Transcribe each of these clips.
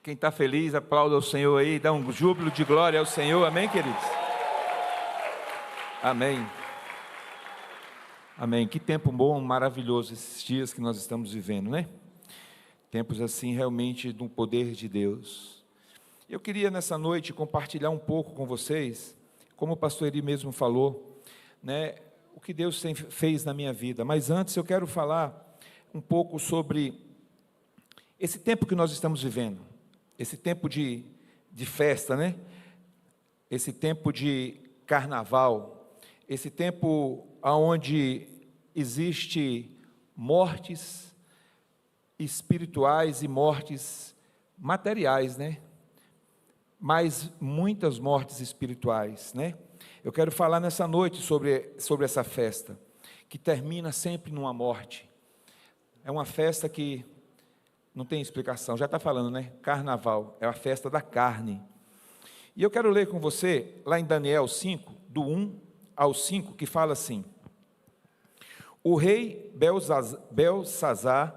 Quem está feliz, aplauda ao Senhor aí, dá um júbilo de glória ao Senhor, amém, queridos? Amém. Amém. Que tempo bom, maravilhoso esses dias que nós estamos vivendo, né? Tempos assim, realmente, do poder de Deus. Eu queria, nessa noite, compartilhar um pouco com vocês, como o pastor Eri mesmo falou, né, o que Deus fez na minha vida. Mas antes, eu quero falar um pouco sobre esse tempo que nós estamos vivendo, esse tempo de festa, né? Esse tempo de carnaval, esse tempo onde existe mortes espirituais e mortes materiais, né? Mas muitas mortes espirituais, né? Eu quero falar nessa noite sobre essa festa, que termina sempre numa morte. É uma festa que não tem explicação, já está falando, né? Carnaval, é a festa da carne. E eu quero ler com você, lá em Daniel 5, do 1 ao 5, que fala assim: o rei Belsazar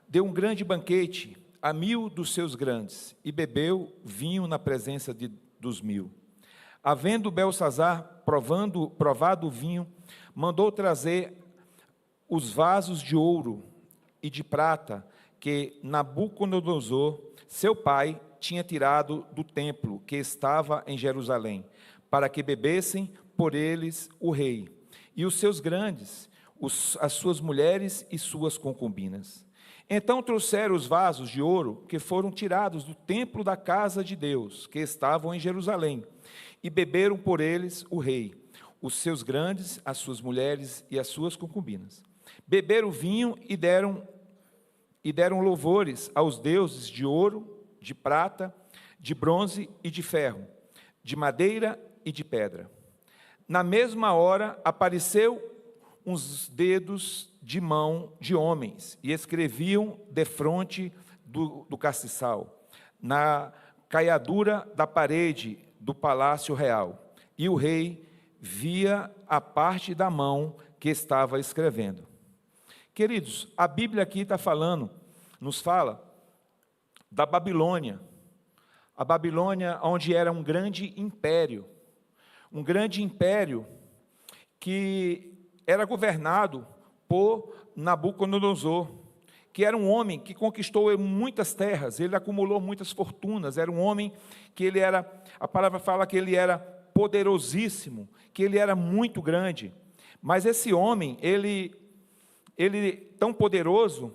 deu um grande banquete a 1000 dos seus grandes, e bebeu vinho na presença dos 1000. Havendo Belsazar provado o vinho, mandou trazer os vasos de ouro e de prata, que Nabucodonosor, seu pai, tinha tirado do templo que estava em Jerusalém, para que bebessem por eles o rei, e os seus grandes, as suas mulheres e suas concubinas. Então trouxeram os vasos de ouro que foram tirados do templo da casa de Deus, que estavam em Jerusalém, e beberam por eles o rei, os seus grandes, as suas mulheres e as suas concubinas. Beberam vinho e deram louvores aos deuses de ouro, de prata, de bronze e de ferro, de madeira e de pedra. Na mesma hora apareceu uns dedos de mão de homens, e escreviam defronte do castiçal, na caiadura da parede do palácio real. E o rei via a parte da mão que estava escrevendo. Queridos, a Bíblia aqui nos fala da Babilônia. A Babilônia, onde era um grande império que era governado por Nabucodonosor, que era um homem que conquistou muitas terras, ele acumulou muitas fortunas, era um homem que a palavra fala que ele era poderosíssimo, que ele era muito grande. Mas esse homem, ele tão poderoso,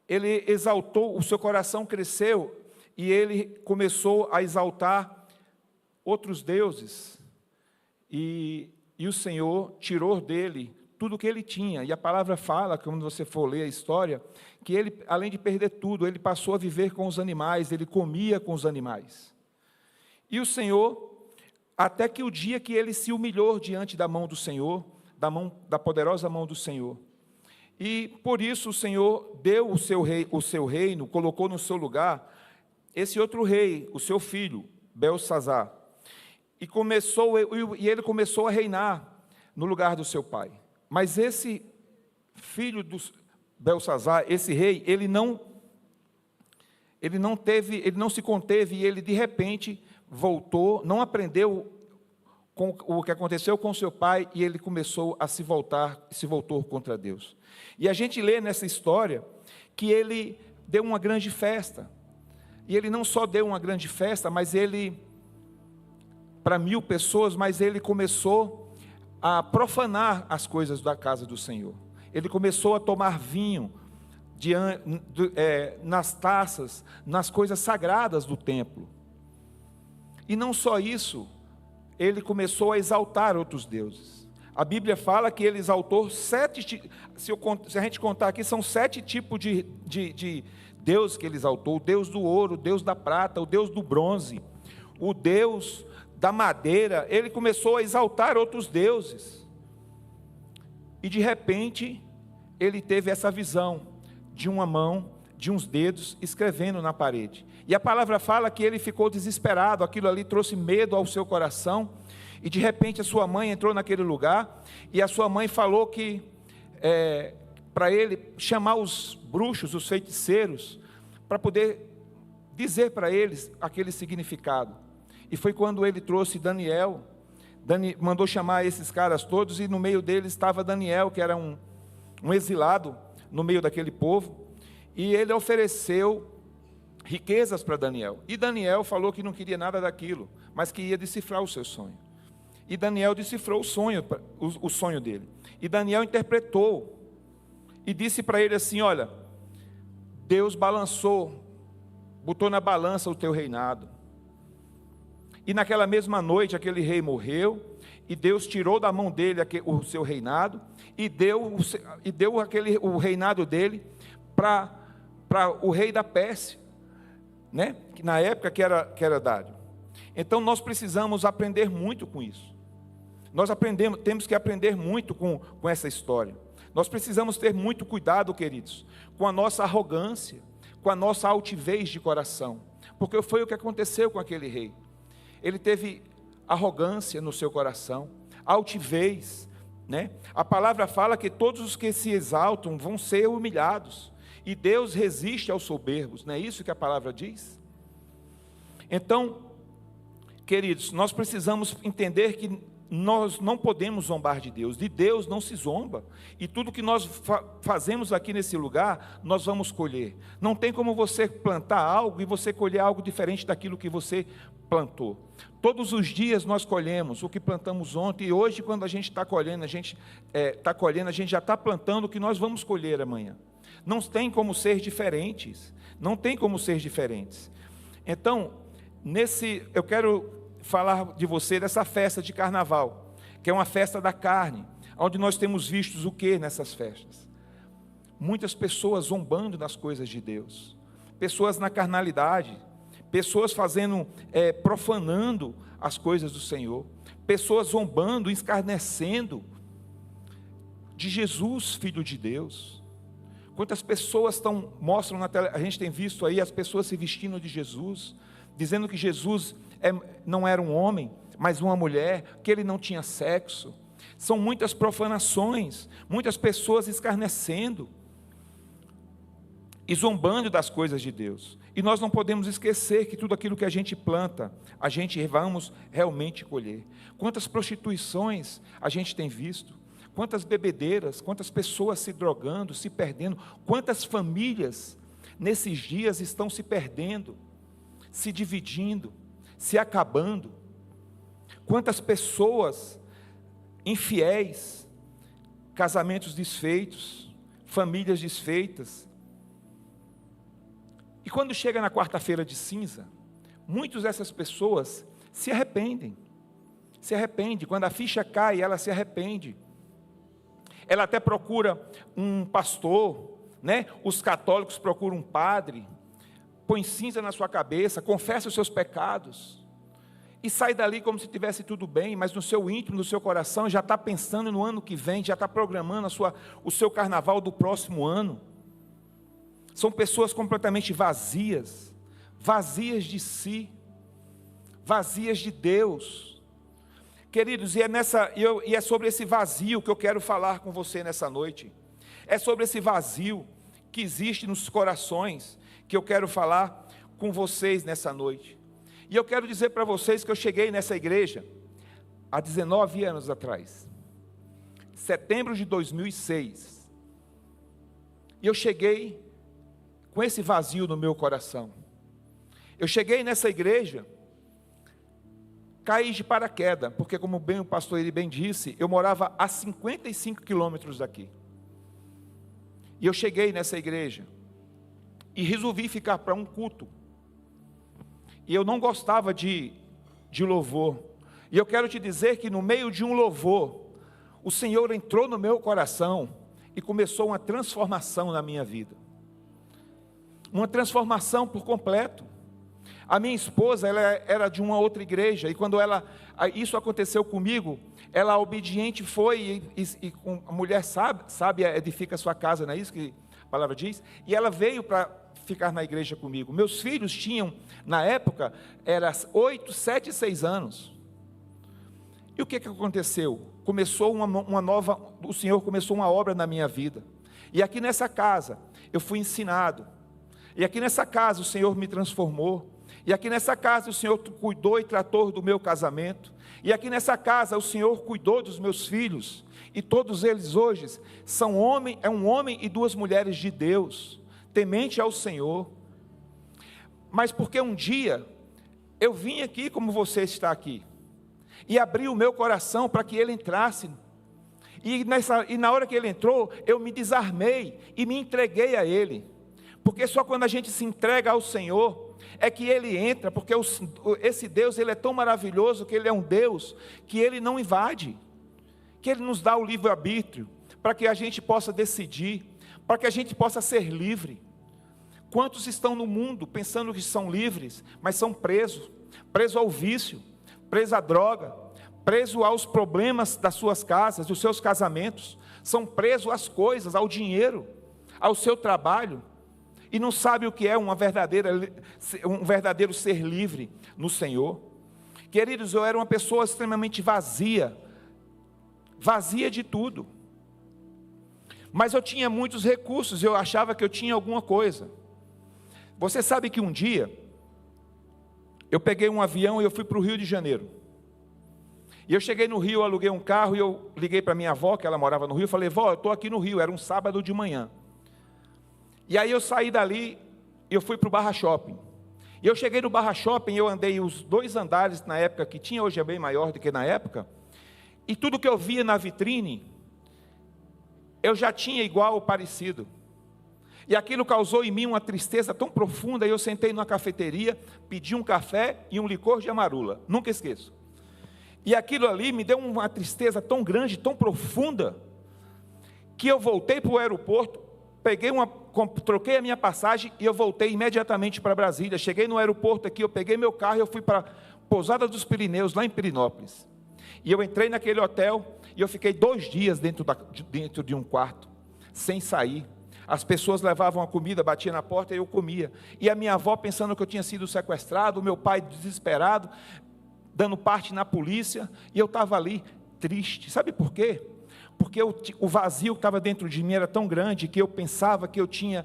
ele exaltou, o seu coração cresceu, e ele começou a exaltar outros deuses, e o Senhor tirou dele tudo o que ele tinha. E a palavra fala, quando você for ler a história, que ele, além de perder tudo, ele passou a viver com os animais, ele comia com os animais. E o Senhor, até que o dia que ele se humilhou diante da mão do Senhor, da poderosa mão do Senhor, e por isso o Senhor deu o seu reino, colocou no seu lugar esse outro rei, o seu filho, Belsazar, e ele começou a reinar no lugar do seu pai. Mas esse filho do Belsazar, esse rei, ele não se conteve, e ele de repente voltou, não aprendeu com o que aconteceu com seu pai, e ele começou a se voltou contra Deus. E a gente lê nessa história que ele deu uma grande festa, e ele não só deu uma grande festa, mas para 1000 pessoas, mas ele começou a profanar as coisas da casa do Senhor. Ele começou a tomar vinho nas taças, nas coisas sagradas do templo. E não só isso, ele começou a exaltar outros deuses. A Bíblia fala que ele exaltou se a gente contar aqui, são 7 tipos de Deus que ele exaltou: o Deus do ouro, o Deus da prata, o Deus do bronze, o Deus da madeira. Ele começou a exaltar outros deuses. E de repente, ele teve essa visão de uma mão, de uns dedos, escrevendo na parede. E a palavra fala que ele ficou desesperado, aquilo ali trouxe medo ao seu coração, e de repente a sua mãe entrou naquele lugar, e a sua mãe falou que para ele chamar os bruxos, os feiticeiros, para poder dizer para eles aquele significado. E foi quando ele trouxe Daniel, mandou chamar esses caras todos, e no meio deles estava Daniel, que era um exilado no meio daquele povo, e ele ofereceu riquezas para Daniel. E Daniel falou que não queria nada daquilo, mas que ia decifrar o seu sonho. E Daniel decifrou o sonho dele. E Daniel interpretou e disse para ele assim: olha, Deus balançou, botou na balança o teu reinado. E naquela mesma noite aquele rei morreu, e Deus tirou da mão dele o seu reinado, e deu o reinado dele para o rei da Pérsia, né? Que na época que era dado. Então nós precisamos aprender muito com isso. Temos que aprender muito com essa história. Nós precisamos ter muito cuidado, queridos, com a nossa arrogância, com a nossa altivez de coração, porque foi o que aconteceu com aquele rei. Ele teve arrogância no seu coração, altivez, né? A palavra fala que todos os que se exaltam vão ser humilhados, e Deus resiste aos soberbos, não é isso que a palavra diz? Então, queridos, nós precisamos entender que nós não podemos zombar de Deus não se zomba, e tudo que nós fazemos aqui nesse lugar, nós vamos colher. Não tem como você plantar algo e você colher algo diferente daquilo que você plantou. Todos os dias nós colhemos o que plantamos ontem, e hoje quando a gente está colhendo, a gente já está plantando o que nós vamos colher amanhã. Não tem como ser diferentes, não tem como ser diferentes. Então, eu quero falar de você dessa festa de carnaval, que é uma festa da carne, onde nós temos visto o que nessas festas? Muitas pessoas zombando das coisas de Deus, pessoas na carnalidade, pessoas profanando as coisas do Senhor, pessoas zombando, escarnecendo de Jesus, Filho de Deus. Quantas pessoas mostram na tela, a gente tem visto aí as pessoas se vestindo de Jesus, dizendo que Jesus não era um homem, mas uma mulher, que ele não tinha sexo. São muitas profanações, muitas pessoas escarnecendo e zombando das coisas de Deus. E nós não podemos esquecer que tudo aquilo que a gente planta, a gente vamos realmente colher. Quantas prostituições a gente tem visto, quantas bebedeiras, quantas pessoas se drogando, se perdendo, quantas famílias nesses dias estão se perdendo, se dividindo, se acabando. Quantas pessoas infiéis, casamentos desfeitos, famílias desfeitas. E quando chega na quarta-feira de cinza, muitas dessas pessoas se arrependem. Quando a ficha cai, ela se arrepende. Ela até procura um pastor, né? Os católicos procuram um padre, põe cinza na sua cabeça, confessa os seus pecados, e sai dali como se tivesse tudo bem, mas no seu íntimo, no seu coração, já está pensando no ano que vem, já está programando o seu carnaval do próximo ano. São pessoas completamente vazias de si, vazias de Deus. Queridos, e é sobre esse vazio que eu quero falar com você nessa noite. É sobre esse vazio que existe nos corações, que eu quero falar com vocês nessa noite. E eu quero dizer para vocês que eu cheguei nessa igreja há 19 anos atrás, setembro de 2006, e eu cheguei com esse vazio no meu coração. Eu cheguei nessa igreja, caí de paraquedas, porque como bem o pastor ele bem disse, eu morava a 55 quilômetros daqui, e eu cheguei nessa igreja, e resolvi ficar para um culto, e eu não gostava de louvor, e eu quero te dizer que no meio de um louvor, o Senhor entrou no meu coração, e começou uma transformação na minha vida, uma transformação por completo. A minha esposa, ela era de uma outra igreja, e quando isso aconteceu comigo, ela obediente foi, e a mulher sábia edifica a sua casa, não é isso que a palavra diz? E ela veio para ficar na igreja comigo. Meus filhos tinham, na época, era 8, 7 e 6 anos. E o que aconteceu? O Senhor começou uma obra na minha vida. E aqui nessa casa, eu fui ensinado. E aqui nessa casa o Senhor me transformou. E aqui nessa casa o Senhor cuidou e tratou do meu casamento. E aqui nessa casa o Senhor cuidou dos meus filhos. E todos eles hoje são um homem e 2 mulheres de Deus, temente ao Senhor. Mas porque um dia eu vim aqui como você está aqui, e abri o meu coração para que ele entrasse. E na hora que ele entrou, eu me desarmei e me entreguei a ele. Porque só quando a gente se entrega ao Senhor é que ele entra, porque esse Deus, ele é tão maravilhoso, que ele é um Deus que ele não invade, que ele nos dá o livre-arbítrio, para que a gente possa decidir, para que a gente possa ser livre. Quantos estão no mundo pensando que são livres, mas são presos ao vício, presos à droga, presos aos problemas das suas casas, dos seus casamentos, são presos às coisas, ao dinheiro, ao seu trabalho, e não sabe o que é um verdadeiro ser livre no Senhor. Queridos, eu era uma pessoa extremamente vazia de tudo, mas eu tinha muitos recursos, eu achava que eu tinha alguma coisa. Você sabe que um dia, eu peguei um avião e eu fui para o Rio de Janeiro, e eu cheguei no Rio, aluguei um carro, e eu liguei para minha avó, que ela morava no Rio, falei: vó, eu estou aqui no Rio, era um sábado de manhã. E aí eu saí dali, e eu fui para o Barra Shopping. E eu cheguei no Barra Shopping, eu andei os 2 andares na época que tinha, hoje é bem maior do que na época, e tudo que eu via na vitrine, eu já tinha igual ou parecido. E aquilo causou em mim uma tristeza tão profunda, e eu sentei numa cafeteria, pedi um café e um licor de amarula, nunca esqueço. E aquilo ali me deu uma tristeza tão grande, tão profunda, que eu voltei para o aeroporto, troquei a minha passagem e eu voltei imediatamente para Brasília. Cheguei no aeroporto aqui, eu peguei meu carro e eu fui para Pousada dos Pirineus, lá em Pirinópolis. E eu entrei naquele hotel e eu fiquei 2 dias dentro de um quarto, sem sair. As pessoas levavam a comida, batiam na porta e eu comia. E a minha avó pensando que eu tinha sido sequestrado, o meu pai desesperado, dando parte na polícia, e eu estava ali triste. Sabe por quê? Porque o vazio que estava dentro de mim era tão grande, que eu pensava que eu tinha,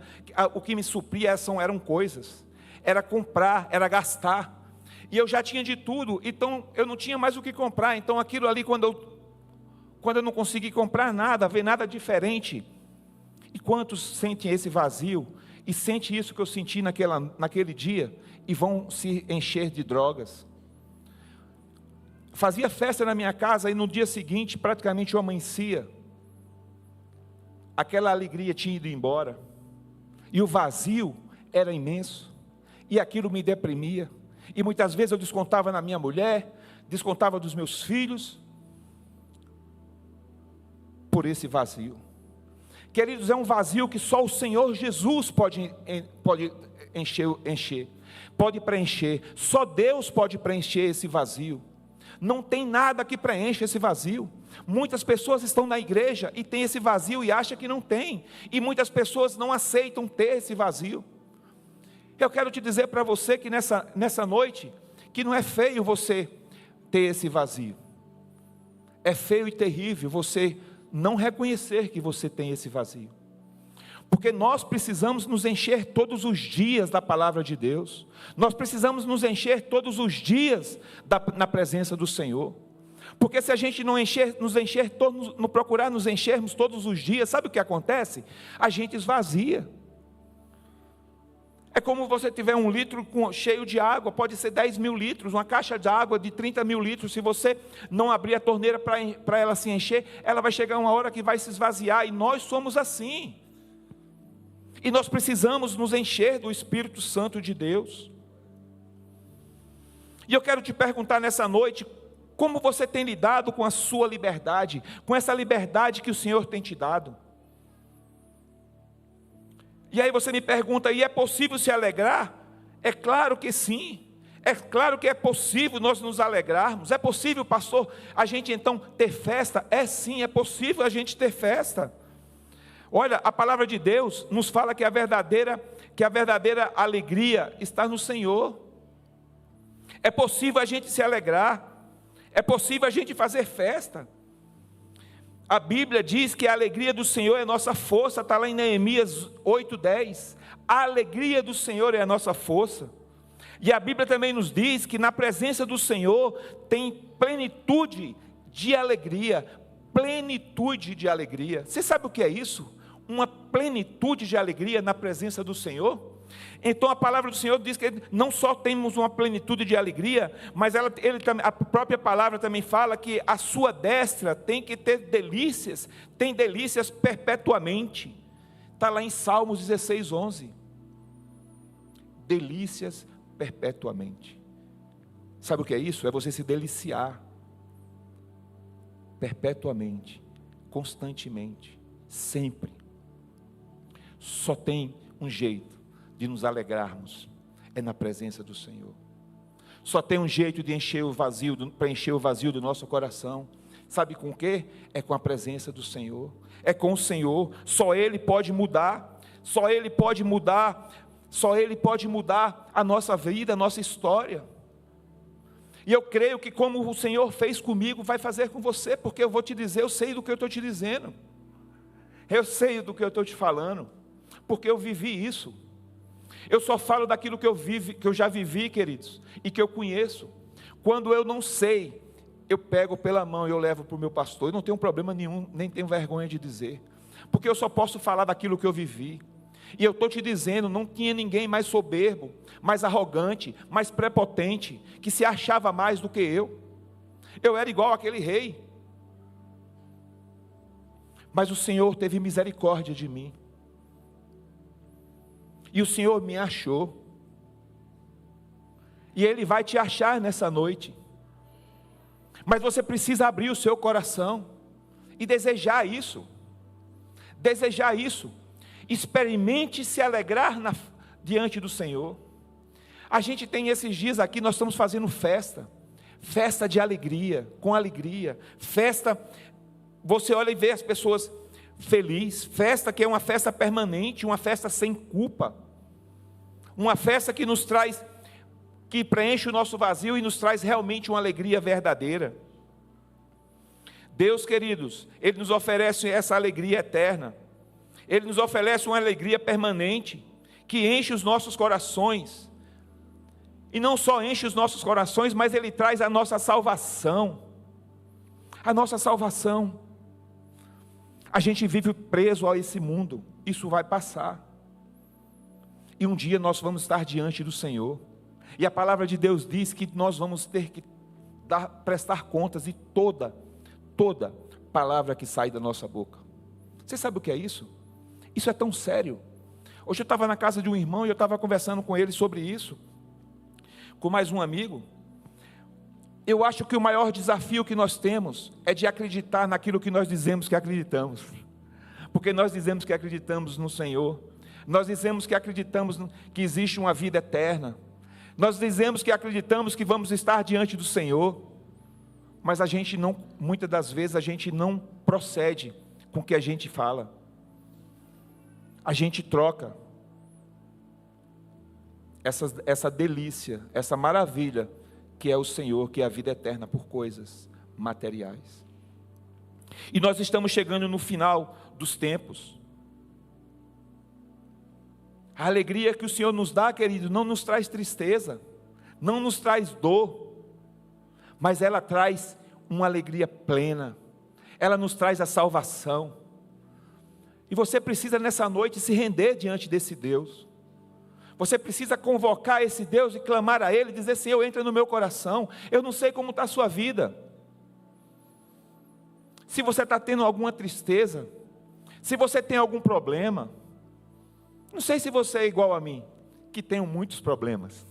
o que me supria eram coisas, era comprar, era gastar, e eu já tinha de tudo, então eu não tinha mais o que comprar. Então aquilo ali, quando eu não consegui comprar nada, ver nada diferente. E quantos sentem esse vazio, e sentem isso que eu senti naquele dia, e vão se encher de drogas? Fazia festa na minha casa, e no dia seguinte, praticamente eu amanhecia, aquela alegria tinha ido embora, e o vazio era imenso, e aquilo me deprimia, e muitas vezes eu descontava na minha mulher, descontava dos meus filhos, por esse vazio. Queridos, é um vazio que só o Senhor Jesus pode encher, pode preencher, só Deus pode preencher esse vazio. Não tem nada que preencha esse vazio. Muitas pessoas estão na igreja e tem esse vazio e acham que não tem, e muitas pessoas não aceitam ter esse vazio. Eu quero te dizer para você que nessa noite, que não é feio você ter esse vazio, é feio e terrível você não reconhecer que você tem esse vazio, porque nós precisamos nos encher todos os dias da palavra de Deus, nós precisamos nos encher todos os dias na presença do Senhor, porque se a gente não procurar nos enchermos todos os dias, sabe o que acontece? A gente esvazia. É como você tiver 1 litro cheio de água, pode ser 10 mil litros, uma caixa de água de 30 mil litros, se você não abrir a torneira para ela se encher, ela vai chegar uma hora que vai se esvaziar, e nós somos assim. E nós precisamos nos encher do Espírito Santo de Deus. E eu quero te perguntar nessa noite, como você tem lidado com a sua liberdade, com essa liberdade que o Senhor tem te dado? E aí você me pergunta, e é possível se alegrar? É claro que sim, é claro que é possível nós nos alegrarmos, é possível, pastor, a gente então ter festa? É sim, é possível a gente ter festa. Olha, a palavra de Deus nos fala que a verdadeira alegria está no Senhor. É possível a gente se alegrar, é possível a gente fazer festa. A Bíblia diz que a alegria do Senhor é nossa força, está lá em Neemias 8:10. A alegria do Senhor é a nossa força. E a Bíblia também nos diz que na presença do Senhor tem plenitude de alegria. Plenitude de alegria. Você sabe o que é isso? Uma plenitude de alegria na presença do Senhor? Então a palavra do Senhor diz que não só temos uma plenitude de alegria, mas a própria palavra também fala que a sua destra tem que ter delícias, tem delícias perpetuamente. Está lá em Salmos 16:11. Delícias perpetuamente. Sabe o que é isso? É você se deliciar perpetuamente, constantemente, sempre. Só tem um jeito de nos alegrarmos, é na presença do Senhor. Só tem um jeito de preencher o vazio do nosso coração. Sabe com o quê? É com a presença do Senhor. É com o Senhor. Só Ele pode mudar. Só Ele pode mudar. Só Ele pode mudar a nossa vida, a nossa história. E eu creio que como o Senhor fez comigo, vai fazer com você, porque eu vou te dizer, eu sei do que eu estou te dizendo. Eu sei do que eu estou te falando, porque eu vivi isso. Eu só falo daquilo que eu já vivi, queridos, e que eu conheço. Quando eu não sei, eu pego pela mão e eu levo para o meu pastor, e não tenho problema nenhum, nem tenho vergonha de dizer, porque eu só posso falar daquilo que eu vivi. E eu estou te dizendo, não tinha ninguém mais soberbo, mais arrogante, mais prepotente, que se achava mais do que eu. Eu era igual àquele rei. Mas o Senhor teve misericórdia de mim. E o Senhor me achou. E Ele vai te achar nessa noite. Mas você precisa abrir o seu coração e desejar isso. Desejar isso. Experimente se alegrar diante do Senhor. A gente tem esses dias aqui, nós estamos fazendo festa. Festa de alegria, com alegria. Festa, você olha e vê as pessoas felizes. Festa que é uma festa permanente, uma festa sem culpa. Uma festa que nos traz, que preenche o nosso vazio e nos traz realmente uma alegria verdadeira. Deus, queridos, Ele nos oferece essa alegria eterna. Ele nos oferece uma alegria permanente, que enche os nossos corações. E não só enche os nossos corações, mas Ele traz a nossa salvação. A nossa salvação. A gente vive preso a esse mundo, isso vai passar. E um dia nós vamos estar diante do Senhor. E a palavra de Deus diz que nós vamos ter que prestar contas de toda palavra que sai da nossa boca. Você sabe o que é isso? Isso é tão sério. Hoje eu estava na casa de um irmão e eu estava conversando com ele sobre isso, com mais um amigo. Eu acho que o maior desafio que nós temos é de acreditar naquilo que nós dizemos que acreditamos. Porque nós dizemos que acreditamos no Senhor. Nós dizemos que acreditamos que existe uma vida eterna. Nós dizemos que acreditamos que vamos estar diante do Senhor. Mas a gente não, muitas das vezes a gente não procede com o que a gente fala. A gente troca essa delícia, essa maravilha que é o Senhor, que é a vida eterna, por coisas materiais. E nós estamos chegando no final dos tempos. A alegria que o Senhor nos dá, querido, não nos traz tristeza, não nos traz dor, mas ela traz uma alegria plena, ela nos traz a salvação. E você precisa nessa noite se render diante desse Deus. Você precisa convocar esse Deus e clamar a Ele, dizer: Senhor, entra no meu coração. Eu não sei como está a sua vida. Se você está tendo alguma tristeza, se você tem algum problema, não sei se você é igual a mim, que tenho muitos problemas.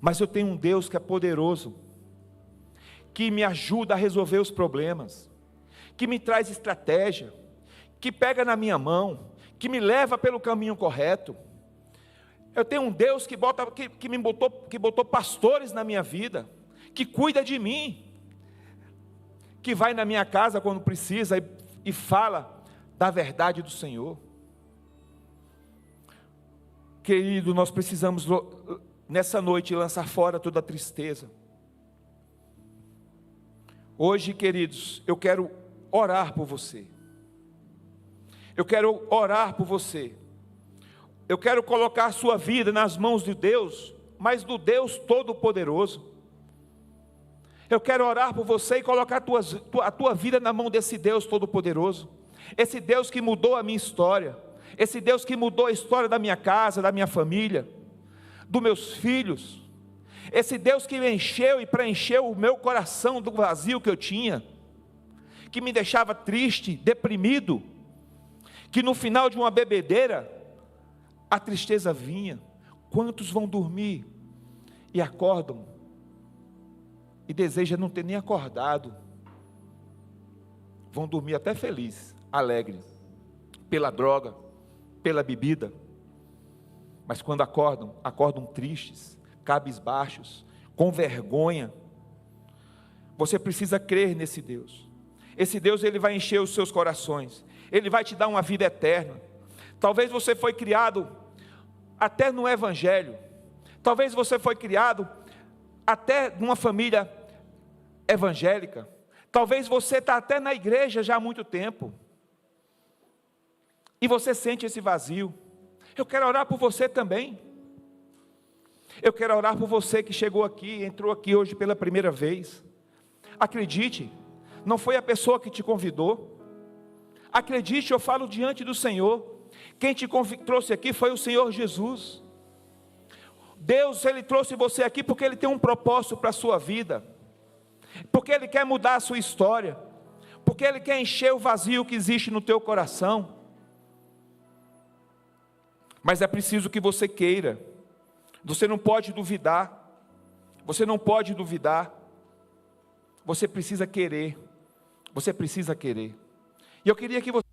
Mas eu tenho um Deus que é poderoso, que me ajuda a resolver os problemas, que me traz estratégia, que pega na minha mão, que me leva pelo caminho correto. Eu tenho um Deus que botou pastores na minha vida, que cuida de mim, que vai na minha casa quando precisa e fala da verdade do Senhor. Querido, nós precisamos nessa noite lançar fora toda a tristeza. Hoje, queridos, eu quero orar por você. Eu quero orar por você. Eu quero colocar a sua vida nas mãos de Deus, mas do Deus Todo-Poderoso. Eu quero orar por você e colocar a tua vida na mão desse Deus Todo-Poderoso. Esse Deus que mudou a minha história. Esse Deus que mudou a história da minha casa, da minha família, dos meus filhos. Esse Deus que me encheu e preencheu o meu coração do vazio que eu tinha, que me deixava triste, deprimido, que no final de uma bebedeira, a tristeza vinha. Quantos vão dormir e acordam e desejam não ter nem acordado? Vão dormir até felizes, alegres, pela droga, pela bebida, mas quando acordam, acordam tristes, cabisbaixos, com vergonha. Você precisa crer nesse Deus. Esse Deus, Ele vai encher os seus corações, Ele vai te dar uma vida eterna. Talvez você foi criado até no Evangelho, talvez você foi criado até numa família evangélica, talvez você está até na igreja já há muito tempo, e você sente esse vazio. Eu quero orar por você também. Eu quero orar por você que chegou aqui, entrou aqui hoje pela primeira vez. Acredite, não foi a pessoa que te convidou. Acredite, eu falo diante do Senhor. Quem te trouxe aqui foi o Senhor Jesus. Deus, Ele trouxe você aqui porque Ele tem um propósito para a sua vida, porque Ele quer mudar a sua história, porque Ele quer encher o vazio que existe no teu coração. Mas é preciso que você queira. Você não pode duvidar. Você não pode duvidar. Você precisa querer. Você precisa querer. E eu queria que você